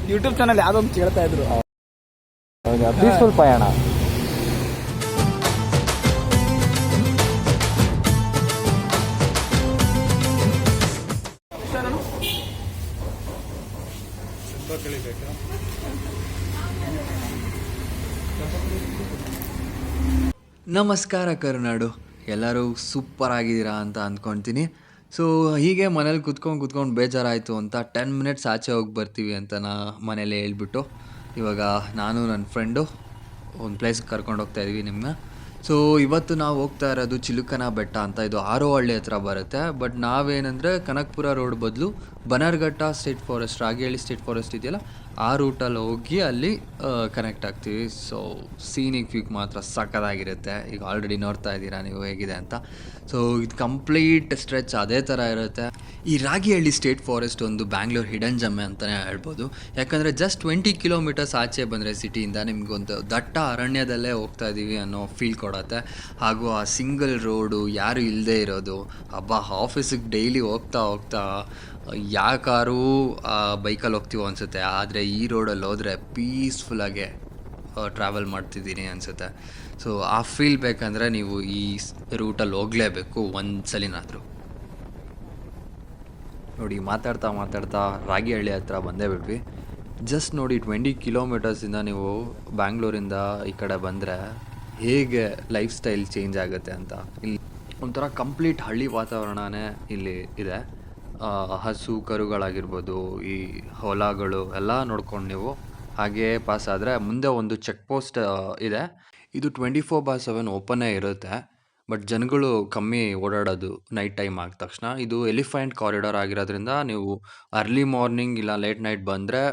YouTube channel ಯಾವ್ದೊಂದು ಕೇಳ್ತಾ ಇದ್ರು. Peaceful ಪಯಣ. ನಮಸ್ಕಾರ ಕರುನಾಡು, ಎಲ್ಲರೂ ಸೂಪರ್ ಆಗಿದ್ದೀರಾ ಅಂತ ಅಂದ್ಕೊಳ್ತೀನಿ. ಸೊ ಹೀಗೆ ಮನೇಲಿ ಕುತ್ಕೊಂಡು ಬೇಜಾರಾಯಿತು ಅಂತ 10 ಮಿನಿಟ್ಸ್ ಆಚೆ ಹೋಗಿ ಬರ್ತೀವಿ ಅಂತ ಮನೇಲಿ ಹೇಳ್ಬಿಟ್ಟು ಇವಾಗ ನಾನು ನನ್ನ ಫ್ರೆಂಡು ಒಂದು ಪ್ಲೇಸ್ಗೆ ಕರ್ಕೊಂಡು ಹೋಗ್ತಾ ಇದ್ದೀವಿ ನಿಮ್ಮನ್ನ. ಸೊ ಇವತ್ತು ನಾವು ಹೋಗ್ತಾ ಇರೋದು ಚಿಲುಕನ ಬೆಟ್ಟ ಅಂತ. ಇದು ಆರೋಹಳ್ಳಿ ಹತ್ರ ಬರುತ್ತೆ. ಬಟ್ ನಾವೇನಂದರೆ ಕನಕಪುರ ರೋಡ್ ಬದಲು Bannerghatta state forest, Ragihalli state forest ಇದೆಯಲ್ಲ, ಆ ರೂಟಲ್ಲಿ ಹೋಗಿ ಅಲ್ಲಿ ಕನೆಕ್ಟ್ ಆಗ್ತೀವಿ. ಸೊ ಸೀನಿಕ್ ವ್ಯೂ ಮಾತ್ರ ಸಕ್ಕತ್ತಾಗಿರುತ್ತೆ. ಈಗ ಆಲ್ರೆಡಿ ನೋಡ್ತಾ ಇದ್ದೀರಾ ನೀವು ಹೇಗಿದೆ ಅಂತ. ಸೊ ಇದು ಕಂಪ್ಲೀಟ್ ಸ್ಟ್ರೆಚ್ ಅದೇ ಥರ ಇರುತ್ತೆ. ಈ ರಾಗಿಹಳ್ಳಿ ಸ್ಟೇಟ್ ಫಾರೆಸ್ಟ್ ಒಂದು ಬ್ಯಾಂಗ್ಳೂರ್ ಹಿಡನ್ ಜಮ್ಮೆ ಅಂತಲೇ ಹೇಳ್ಬೋದು. ಯಾಕಂದರೆ ಜಸ್ಟ್ 20 ಕಿಲೋಮೀಟರ್ಸ್ ಆಚೆ ಬಂದರೆ ಸಿಟಿಯಿಂದ ನಿಮಗೊಂದು ದಟ್ಟ ಅರಣ್ಯದಲ್ಲೇ ಹೋಗ್ತಾ ಇದ್ದೀವಿ ಅನ್ನೋ ಫೀಲ್ ಕೊಡುತ್ತೆ. ಹಾಗೂ ಆ ಸಿಂಗಲ್ ರೋಡು, ಯಾರು ಇಲ್ಲದೆ ಇರೋದು, ಆಫೀಸಿಗೆ ಡೈಲಿ ಹೋಗ್ತಾ ಯಾಕಾರೂ ಬೈಕಲ್ಲಿ ಹೋಗ್ತೀವೋ ಅನಿಸುತ್ತೆ. ಆದರೆ ಈ ರೋಡಲ್ಲಿ ಹೋದರೆ ಪೀಸ್ಫುಲ್ಲಾಗೆ ಟ್ರಾವೆಲ್ ಮಾಡ್ತಿದ್ದೀನಿ ಅನಿಸುತ್ತೆ. ಸೊ ಆ ಫೀಲ್ ಬೇಕಂದರೆ ನೀವು ಈ ರೂಟಲ್ಲಿ ಹೋಗಲೇಬೇಕು ಒಂದ್ಸಲಿನಾದರೂ. ನೋಡಿ, ಮಾತಾಡ್ತಾ ರಾಗಿಹಳ್ಳಿ ಹತ್ರ ಬಂದೇ ಬಿಟ್ವಿ. ಜಸ್ಟ್ ನೋಡಿ, 20 ಕಿಲೋಮೀಟರ್ಸಿಂದ ನೀವು ಬ್ಯಾಂಗ್ಳೂರಿಂದ ಈ ಕಡೆ ಬಂದರೆ ಹೇಗೆ ಲೈಫ್ ಸ್ಟೈಲ್ ಚೇಂಜ್ ಆಗುತ್ತೆ ಅಂತ. ಇಲ್ಲಿ ಒಂಥರ ಕಂಪ್ಲೀಟ್ ಹಳ್ಳಿ ವಾತಾವರಣನೇ ಇಲ್ಲಿ ಇದೆ. ಹಸು ಕರುಗಳಾಗಿರ್ಬೋದು, ಈ ಹೊಲಗಳು ಎಲ್ಲ ನೋಡ್ಕೊಂಡು ನೀವು ಹಾಗೇ ಪಾಸ್ ಆದರೆ ಮುಂದೆ ಒಂದು ಚೆಕ್ ಪೋಸ್ಟ್ ಇದೆ. ಇದು 24/7 ಓಪನ್ನೇ ಇರುತ್ತೆ. ಬಟ್ ಜನಗಳು ಕಮ್ಮಿ ಓಡಾಡೋದು ನೈಟ್ ಟೈಮ್ ಆದ ತಕ್ಷಣ. ಇದು ಎಲಿಫೆಂಟ್ ಕಾರಿಡಾರ್ ಆಗಿರೋದ್ರಿಂದ ನೀವು ಅರ್ಲಿ ಮಾರ್ನಿಂಗ್ ಇಲ್ಲ ಲೇಟ್ ನೈಟ್ ಬಂದರೆ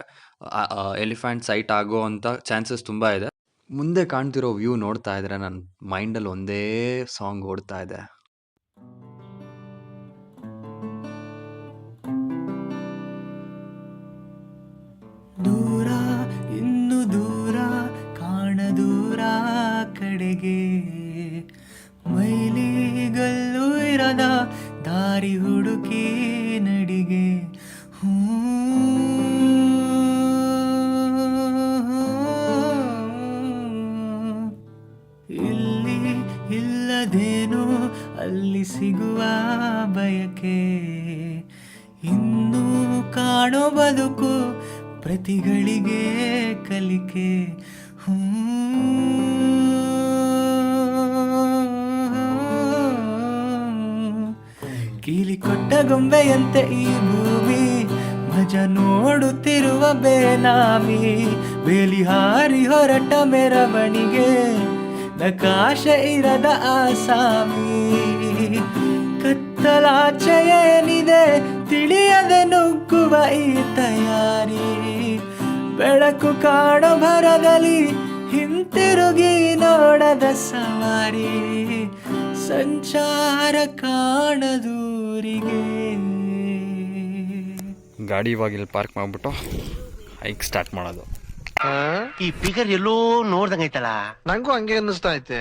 ಎಲಿಫೆಂಟ್ ಸೈಟ್ ಆಗೋ ಅಂಥ ಚಾನ್ಸಸ್ ತುಂಬ ಇದೆ. ಮುಂದೆ ಕಾಣ್ತಿರೋ ವ್ಯೂ ನೋಡ್ತಾ ಇದ್ರೆ ನನ್ನ ಮೈಂಡಲ್ಲಿ ಒಂದೇ ಸಾಂಗ್ ಓಡ್ತಾ ಇದೆ. ದೂರ ಇನ್ನು ದೂರ ಕಾಣದೂರ ಕಡೆಗೆ, ಮೈಲಿಗಲ್ಲು ಇರದ ದಾರಿ ಹುಡುಕಿ ನಡಿಗೆ. ಇಲ್ಲಿ ಇಲ್ಲದೇನೋ ಅಲ್ಲಿ ಸಿಗುವ ಬಯಕೆ, ಇನ್ನೂ ಕಾಣೋ ಬದುಕು ಪ್ರತಿಗಳಿಗೆ ಕಲಿಕೆ. ಕೀಲಿ ಕೊಟ್ಟ ಗೊಂಬೆಯಂತೆ ಈ ಭೂಮಿ, ಮಜ ನೋಡುತ್ತಿರುವ ಬೇನಾಮಿ. ಬೇಲಿ ಹಾರಿ ಹೊರಟ ಮೆರವಣಿಗೆ, ನಕಾಶೆ ಇರದ ಆಸಾಮಿ. ಕತ್ತಲಾಚೆಯೇನಿದೆ ತಿಳಿಯದೆ ನುಗ್ಗುವ ಈ ತಯಾರಿ. ಬೆಳಕು ಕಾಣೋ ಭರದಲ್ಲಿ ಹಿಂತಿರುಗಿ ನೋಡದ ಸವಾರಿ. ಸಂಚಾರ ಕಾಣದೂರಿಗೆ. ಗಾಡಿ ಇವಾಗ ಇಲ್ಲಿ ಪಾರ್ಕ್ ಮಾಡಿಬಿಟ್ಟು ಹೈಕ್ ಸ್ಟಾರ್ಟ್ ಮಾಡೋದು. ಈ ಫಿಗರ್ ಎಲ್ಲೋ ನೋಡ್ದಂಗೈತಲ್ಲ, ನಂಗೂ ಹಂಗೆ ಅನ್ನಿಸ್ತಾ ಐತೆ.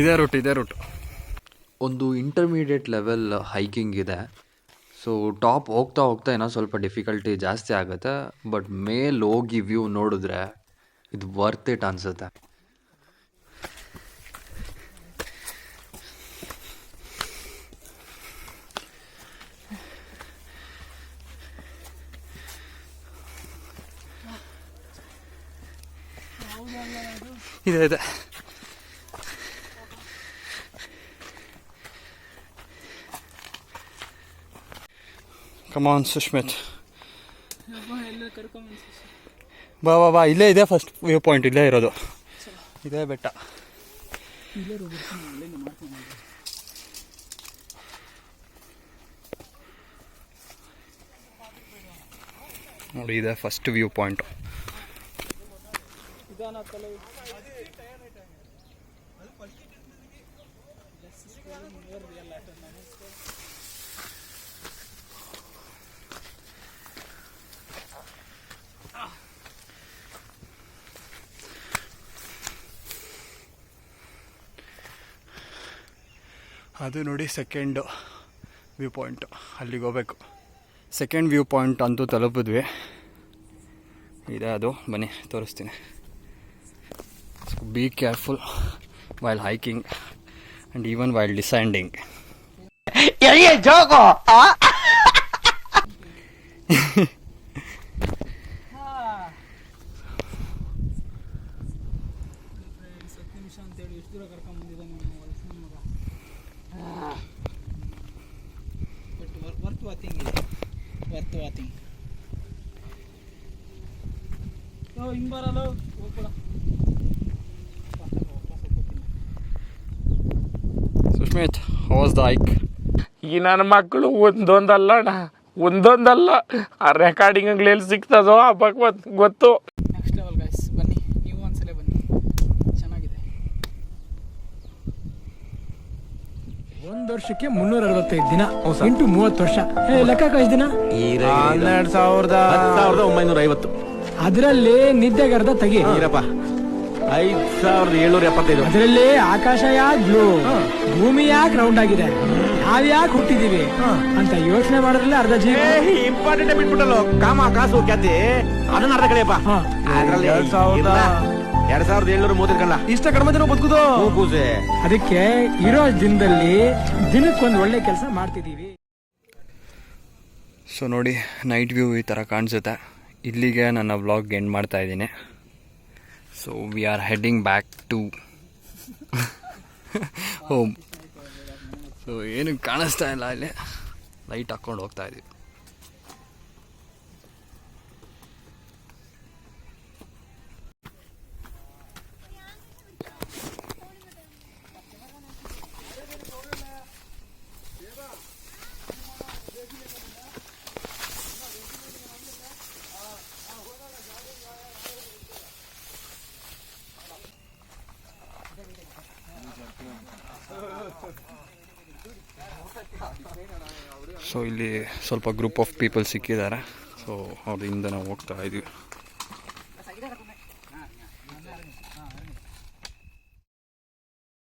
ಇದೇ ರೂಟ್. ಒಂದು ಇಂಟರ್ಮೀಡಿಯೇಟ್ ಲೆವೆಲ್ ಹೈಕಿಂಗ್ ಇದೆ. ಸೊ ಟಾಪ್ ಹೋಗ್ತಾ ಏನೋ ಸ್ವಲ್ಪ ಡಿಫಿಕಲ್ಟಿ ಜಾಸ್ತಿ ಆಗುತ್ತೆ. ಬಟ್ ಮೇಲೆ ಹೋಗಿ ವ್ಯೂ ನೋಡಿದ್ರೆ ಇದು ವರ್ತ್ ಇಟ್ ಅನಿಸುತ್ತೆ. ಇದೆ ಕಮಾನ್ ಸುಷ್ಮಿತ್, ಬಾ ಇಲ್ಲೇ ಇದೆ ಫಸ್ಟ್ ವ್ಯೂ ಪಾಯಿಂಟ್. ಇಲ್ಲೇ ಇರೋದು, ಇದೇ ಬೆಟ್ಟ. ನೋಡಿ, ಇದೆ ಫಸ್ಟ್ ವ್ಯೂ ಪಾಯಿಂಟ್. ಅದು ನೋಡಿ ಸೆಕೆಂಡು ವ್ಯೂ ಪಾಯಿಂಟು, ಅಲ್ಲಿಗೆ ಹೋಗ್ಬೇಕು. ಸೆಕೆಂಡ್ ವ್ಯೂ ಪಾಯಿಂಟ್ ಅಂತೂ ತಲುಪಿದ್ವಿ. ಇದೆ ಅದು, ಬನ್ನಿ ತೋರಿಸ್ತೀನಿ. Be careful while hiking and even while descending. Sushmit, how was the hike? ಈ ನನ್ನ ಮಕ್ಕಳು ಒಂದೊಂದಲ್ಲ ಆ ರೆಕಾರ್ಡಿಂಗ್ ಎಲ್ಲಿ ಸಿಗ್ತದೋ ಆ ಭಗವತ್ ಗೊತ್ತು. ನೆಕ್ಸ್ಟ್ ಲೆವೆಲ್ ಗೈಸ್, ಬನ್ನಿ ನೀವು ಒಂದ್ಸಲ ಬನ್ನಿ, ಚೆನ್ನಾಗಿದೆ. 1 ವರ್ಷಕ್ಕೆ 365 ದಿನ ಇಂಟು 30 ವರ್ಷ. ಲೆಕ್ಕ ಎಷ್ಟು ದಿನ? 12,950. ಅದರಲ್ಲಿ ನಿದ್ದೆಗರ್ದ ತೆಗಿ. 5,775. ಅದರಲ್ಲಿ ಆಕಾಶ ಯಾಕೆ ಬ್ಲೂ, ಭೂಮಿ ಯಾಕೆ ರೌಂಡ್ ಆಗಿದೆ, ನಾವ್ ಯಾಕೆ ಹುಟ್ಟಿದೀವಿ ಅಂತ ಯೋಚನೆ ಮಾಡೋದ್ರಲ್ಲೇ ಅರ್ಧ ಜೀವ. ಇಂಪಾರ್ಟೆಂಟ್ ಬಿಟ್ಬಿಟ್ಟಲ್ಲ, ಕಾಮ ಕಾಸು ಖ್ಯಾತಿ ಅದನ್ನ ಅರ್ಧ ಕಡೆಯಪ್ಪ. ಅದ್ರಲ್ಲಿ 2,730 ಇಷ್ಟ ಕಡಿಮೆ ದಿನ ಬದುಕುದು. ಕೂಸೆ. ಅದಕ್ಕೆ ಇರೋ ದಿನದಲ್ಲಿ ದಿನಕ್ಕೊಂದು ಒಳ್ಳೆ ಕೆಲಸ ಮಾಡ್ತಿದೀವಿ. ಸೊ ನೋಡಿ, ನೈಟ್ ವ್ಯೂ ಈ ಥರ ಕಾಣಿಸುತ್ತೆ. ಇಲ್ಲಿಗೆ ನನ್ನ ವ್ಲಾಗ್ ಎಂಡ್ ಮಾಡ್ತಾ ಇದ್ದೀನಿ. So we are heading back to home. So ಏನು ಕಾಣಿಸ್ತಾ ಇಲ್ಲ, ಇಲ್ಲಿ ಲೈಟ್ ಹಾಕ್ಕೊಂಡು ಹೋಗ್ತಾ ಇದ್ದೀವಿ. ಸೊ ಇಲ್ಲಿ ಸ್ವಲ್ಪ ಗ್ರೂಪ್ ಆಫ್ ಪೀಪಲ್ ಸಿಕ್ಕಿದ್ದಾರೆ. ಸೊ ಅದರಿಂದ ನಾವು ಹೋಗ್ತಾ ಇದ್ದೀವಿ.